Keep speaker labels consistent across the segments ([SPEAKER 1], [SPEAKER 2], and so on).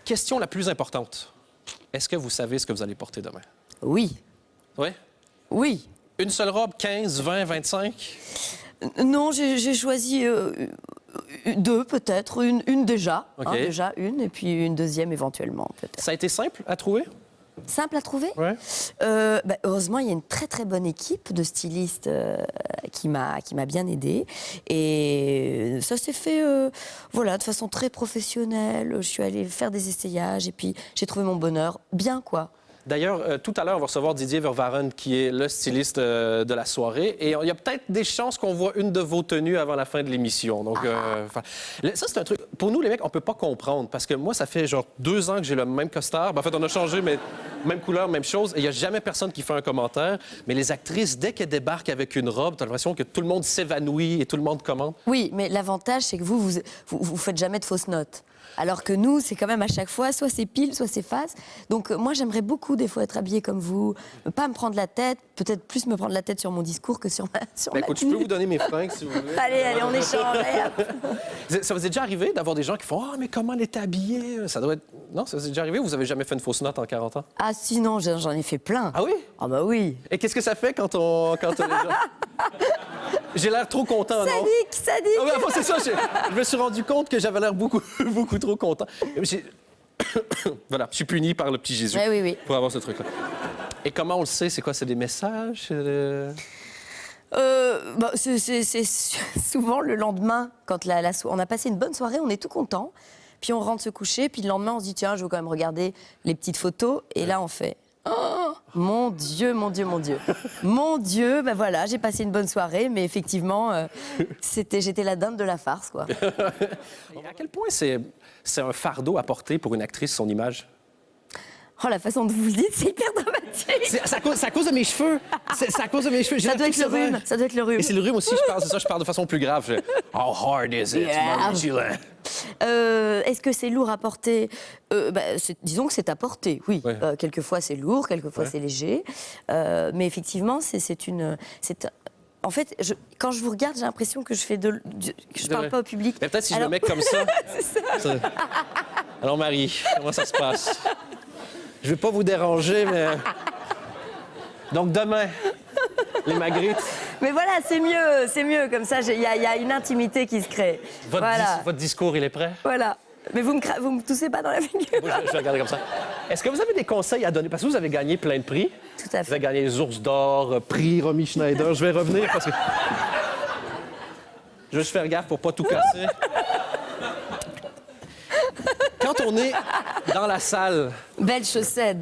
[SPEAKER 1] Question la plus importante. Est-ce que vous savez ce que vous allez porter demain?
[SPEAKER 2] Oui.
[SPEAKER 1] Oui?
[SPEAKER 2] Oui.
[SPEAKER 1] Une seule robe, 15, 20, 25?
[SPEAKER 2] Non, j'ai choisi deux peut-être, une déjà,
[SPEAKER 1] OK.
[SPEAKER 2] déjà une, et puis une deuxième éventuellement peut-être.
[SPEAKER 1] Ça a été simple à trouver?
[SPEAKER 2] Simple à trouver.
[SPEAKER 1] Oui.
[SPEAKER 2] Heureusement, il y a une très très bonne équipe de stylistes qui m'a bien aidée. Et ça s'est fait voilà, de façon très professionnelle. Je suis allée faire des essayages et puis j'ai trouvé mon bonheur. Bien, quoi.
[SPEAKER 1] D'ailleurs, tout à l'heure, on va recevoir Didier Vervaren, qui est le styliste de la soirée. Et il y a peut-être des chances qu'on voit une de vos tenues avant la fin de l'émission. Donc, ça, c'est un truc... Pour nous, les mecs, on peut pas comprendre. Parce que moi, ça fait genre 2 ans que j'ai le même costard. Ben, en fait, on a changé, mais même couleur, même chose. Et il y a jamais personne qui fait un commentaire. Mais les actrices, dès qu'elles débarquent avec une robe, t'as l'impression que tout le monde s'évanouit et tout le monde commente.
[SPEAKER 2] Oui, mais l'avantage, c'est que vous faites jamais de fausses notes. Alors que nous, c'est quand même à chaque fois, soit c'est pile, soit c'est face. Donc moi, j'aimerais beaucoup des fois être habillée comme vous, pas me prendre la tête, peut-être plus me prendre la tête sur mon discours que sur ma
[SPEAKER 1] Ben, écoute, je peux vous donner mes fringues, si vous voulez.
[SPEAKER 2] Allez, on échange.
[SPEAKER 1] Ça vous est déjà arrivé d'avoir des gens qui font « Ah, mais comment elle était habillée? » Ça doit être... Non, ça vous est déjà arrivé ou vous avez jamais fait une fausse note en 40 ans?
[SPEAKER 2] Ah sinon, j'en ai fait plein.
[SPEAKER 1] Ah oui?
[SPEAKER 2] Ah bah oui.
[SPEAKER 1] Et qu'est-ce que ça fait quand les gens... J'ai l'air trop content, non?
[SPEAKER 2] Sadique.
[SPEAKER 1] Ah, ouais, c'est ça, je me suis rendu compte que j'avais l'air beaucoup trop content. Voilà, je suis puni par le petit Jésus
[SPEAKER 2] oui.
[SPEAKER 1] pour avoir ce truc-là. Et comment on le sait? C'est quoi? C'est des messages?
[SPEAKER 2] C'est souvent le lendemain, quand on a passé une bonne soirée, on est tout content, puis on rentre se coucher, puis le lendemain, on se dit, tiens, je veux quand même regarder les petites photos, et là, on fait... Oh, mon Dieu. Mon Dieu, ben voilà, j'ai passé une bonne soirée, mais effectivement, j'étais la dinde de la farce, quoi.
[SPEAKER 1] Et à quel point c'est un fardeau à porter pour une actrice, son image?
[SPEAKER 2] Oh, la façon dont vous le dites, c'est hyper dramatique.
[SPEAKER 1] C'est à cause de mes cheveux. C'est à cause de mes cheveux.
[SPEAKER 2] Ça doit être le rhume. Ça doit être le rhume.
[SPEAKER 1] Et c'est le rhume aussi, je parle de façon plus grave. How hard is it, Marie Gillin?
[SPEAKER 2] Est-ce que c'est lourd à porter? Disons que c'est à porter, oui.
[SPEAKER 1] Ouais.
[SPEAKER 2] Quelquefois, c'est lourd, quelquefois, c'est léger. Mais effectivement, en fait, quand je vous regarde, j'ai l'impression que je parle pas au public.
[SPEAKER 1] Mais peut-être si je le mets comme ça.
[SPEAKER 2] C'est ça.
[SPEAKER 1] Alors, Marie, comment ça se passe? Je vais pas vous déranger, mais... Donc, demain, les Magritte.
[SPEAKER 2] Mais voilà, c'est mieux comme ça. Il y a une intimité qui se crée.
[SPEAKER 1] Votre discours, il est prêt?
[SPEAKER 2] Voilà. Mais vous me toussez pas dans la figure.
[SPEAKER 1] Moi, je vais regarder comme ça. Est-ce que vous avez des conseils à donner? Parce que vous avez gagné plein de prix.
[SPEAKER 2] Tout à fait.
[SPEAKER 1] Vous avez gagné les Ours d'or, prix Romy Schneider. Je vais revenir parce que... Je vais juste faire gaffe pour pas tout casser. Quand on est dans la salle...
[SPEAKER 2] Belle chaussette.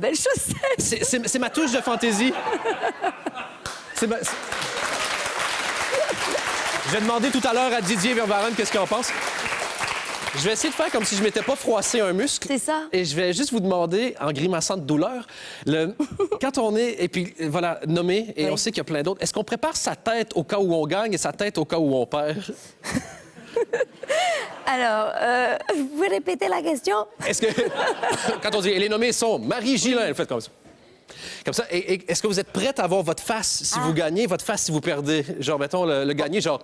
[SPEAKER 1] C'est ma touche de fantaisie. Je vais demander tout à l'heure à Didier Vervaren qu'est-ce qu'il en pense. Je vais essayer de faire comme si je m'étais pas froissé un muscle.
[SPEAKER 2] C'est ça.
[SPEAKER 1] Et je vais juste vous demander, en grimaçant de douleur, quand on est, et puis voilà, nommé, et
[SPEAKER 2] oui.
[SPEAKER 1] On sait qu'il y a plein d'autres, est-ce qu'on prépare sa tête au cas où on gagne et sa tête au cas où on perd?
[SPEAKER 2] Alors, vous pouvez répéter la question?
[SPEAKER 1] Est-ce que, quand on dit, et les nommés sont Marie Gillin, faites comme ça. Comme ça, et est-ce que vous êtes prête à avoir votre face si vous gagnez, votre face si vous perdez? Genre, mettons, le gagner, genre...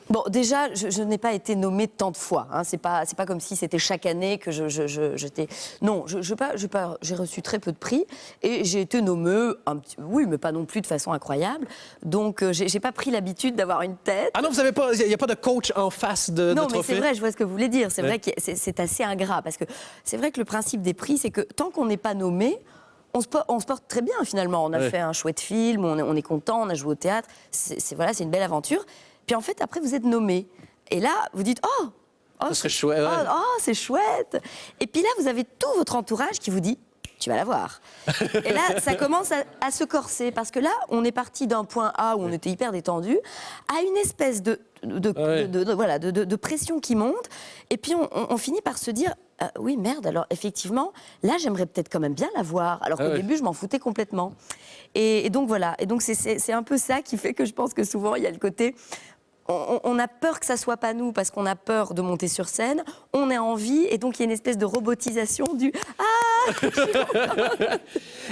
[SPEAKER 2] Bon, déjà, je n'ai pas été nommée tant de fois. Hein. C'est pas comme si c'était chaque année que j'étais... Non, j'ai reçu très peu de prix et j'ai été nommée, oui, mais pas non plus de façon incroyable. Donc, j'ai pas pris l'habitude d'avoir une tête.
[SPEAKER 1] Ah non, vous avez pas... Il n'y a pas de coach en face de
[SPEAKER 2] non,
[SPEAKER 1] trophée?
[SPEAKER 2] mais c'est vrai, je vois ce que vous voulez dire. C'est vrai que c'est assez ingrat parce que c'est vrai que le principe des prix, c'est que tant qu'on n'est pas nommé, on se porte très bien, finalement. On a fait un chouette film, on est content, on a joué au théâtre. C'est une belle aventure. Puis en fait, après, vous êtes nommé. Et là, vous dites « Oh,
[SPEAKER 1] Ça serait chouette. Ouais.
[SPEAKER 2] c'est chouette !» Et puis là, vous avez tout votre entourage qui vous dit « Tu vas la voir !» Et là, ça commence à se corser. Parce que là, on est parti d'un point A où on était hyper détendu à une espèce de pression qui monte. Et puis, on finit par se dire oui, merde, alors effectivement, là, j'aimerais peut-être quand même bien la voir. Alors qu'au début, je m'en foutais complètement. Et donc, voilà. Et donc, c'est un peu ça qui fait que je pense que souvent, il y a le côté... On a peur que ça soit pas nous parce qu'on a peur de monter sur scène. On a envie et donc il y a une espèce de robotisation du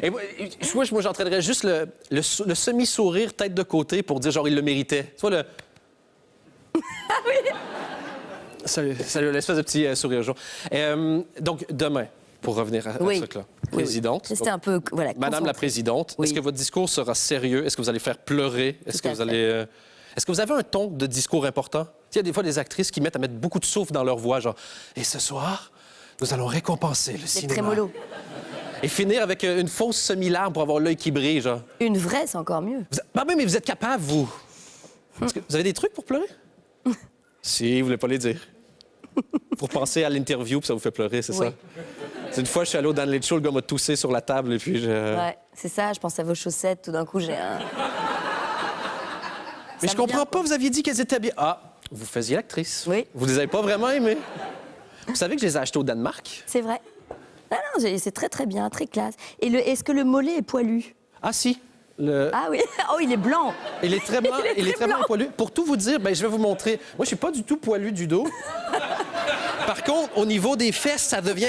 [SPEAKER 1] Et moi, j'entraînerais juste le semi-sourire tête de côté pour dire genre il le méritait. Tu vois le.
[SPEAKER 2] Ah oui.
[SPEAKER 1] Salut, l'espèce de petit sourire jaune. Donc, demain, pour revenir à ce truc-là, présidente.
[SPEAKER 2] C'était un peu, voilà,
[SPEAKER 1] Madame la présidente, est-ce que votre discours sera sérieux? Est-ce que vous allez faire pleurer? Est-ce que vous allez... Est-ce que vous avez un ton de discours important? Il y a des fois des actrices qui mettent beaucoup de souffle dans leur voix, genre « Et ce soir, nous allons récompenser le cinéma. »
[SPEAKER 2] trémolo.
[SPEAKER 1] Et finir avec une fausse semi-larme pour avoir l'œil qui brille, genre.
[SPEAKER 2] Une vraie, c'est encore mieux.
[SPEAKER 1] Mais vous êtes capable, vous. Est-ce que vous avez des trucs pour pleurer? Si, vous voulez pas les dire. Pour penser à l'interview, puis ça vous fait pleurer, c'est ça? C'est une fois, je suis allé au Dan Late Show, le gars m'a toussé sur la table, et puis
[SPEAKER 2] Ouais, c'est ça, je pense à vos chaussettes, tout d'un coup, j'ai un...
[SPEAKER 1] Mais je comprends pas, vous aviez dit qu'elles étaient bien. Ah, vous faisiez l'actrice.
[SPEAKER 2] Oui.
[SPEAKER 1] Vous les avez pas vraiment aimées. Vous savez que je les ai achetées au Danemark?
[SPEAKER 2] C'est vrai. Ah non, c'est très, très bien, très classe. Et est-ce que le mollet est poilu?
[SPEAKER 1] Ah, si.
[SPEAKER 2] Ah oui, oh, il est blanc.
[SPEAKER 1] Il est très blanc, il est très blanc et poilu. Pour tout vous dire, je vais vous montrer. Moi, je suis pas du tout poilu du dos. Par contre, au niveau des fesses, ça devient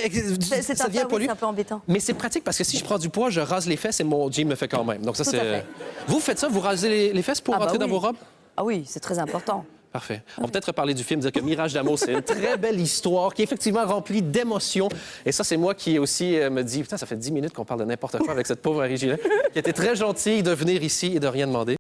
[SPEAKER 1] poilu.
[SPEAKER 2] C'est un peu embêtant.
[SPEAKER 1] Mais c'est pratique parce que si je prends du poids, je rase les fesses et mon jean me fait quand même. Donc ça,
[SPEAKER 2] Tout à fait.
[SPEAKER 1] Vous faites ça, vous rasez les fesses pour rentrer dans vos robes?
[SPEAKER 2] Ah oui, c'est très important.
[SPEAKER 1] Parfait. On peut peut-être reparler du film, dire que Mirage d'amour, c'est une très belle histoire qui est effectivement remplie d'émotions. Et ça, c'est moi qui aussi me dis, putain, ça fait 10 minutes qu'on parle de n'importe quoi avec cette pauvre Harry Gillet, qui était très gentille de venir ici et de rien demander.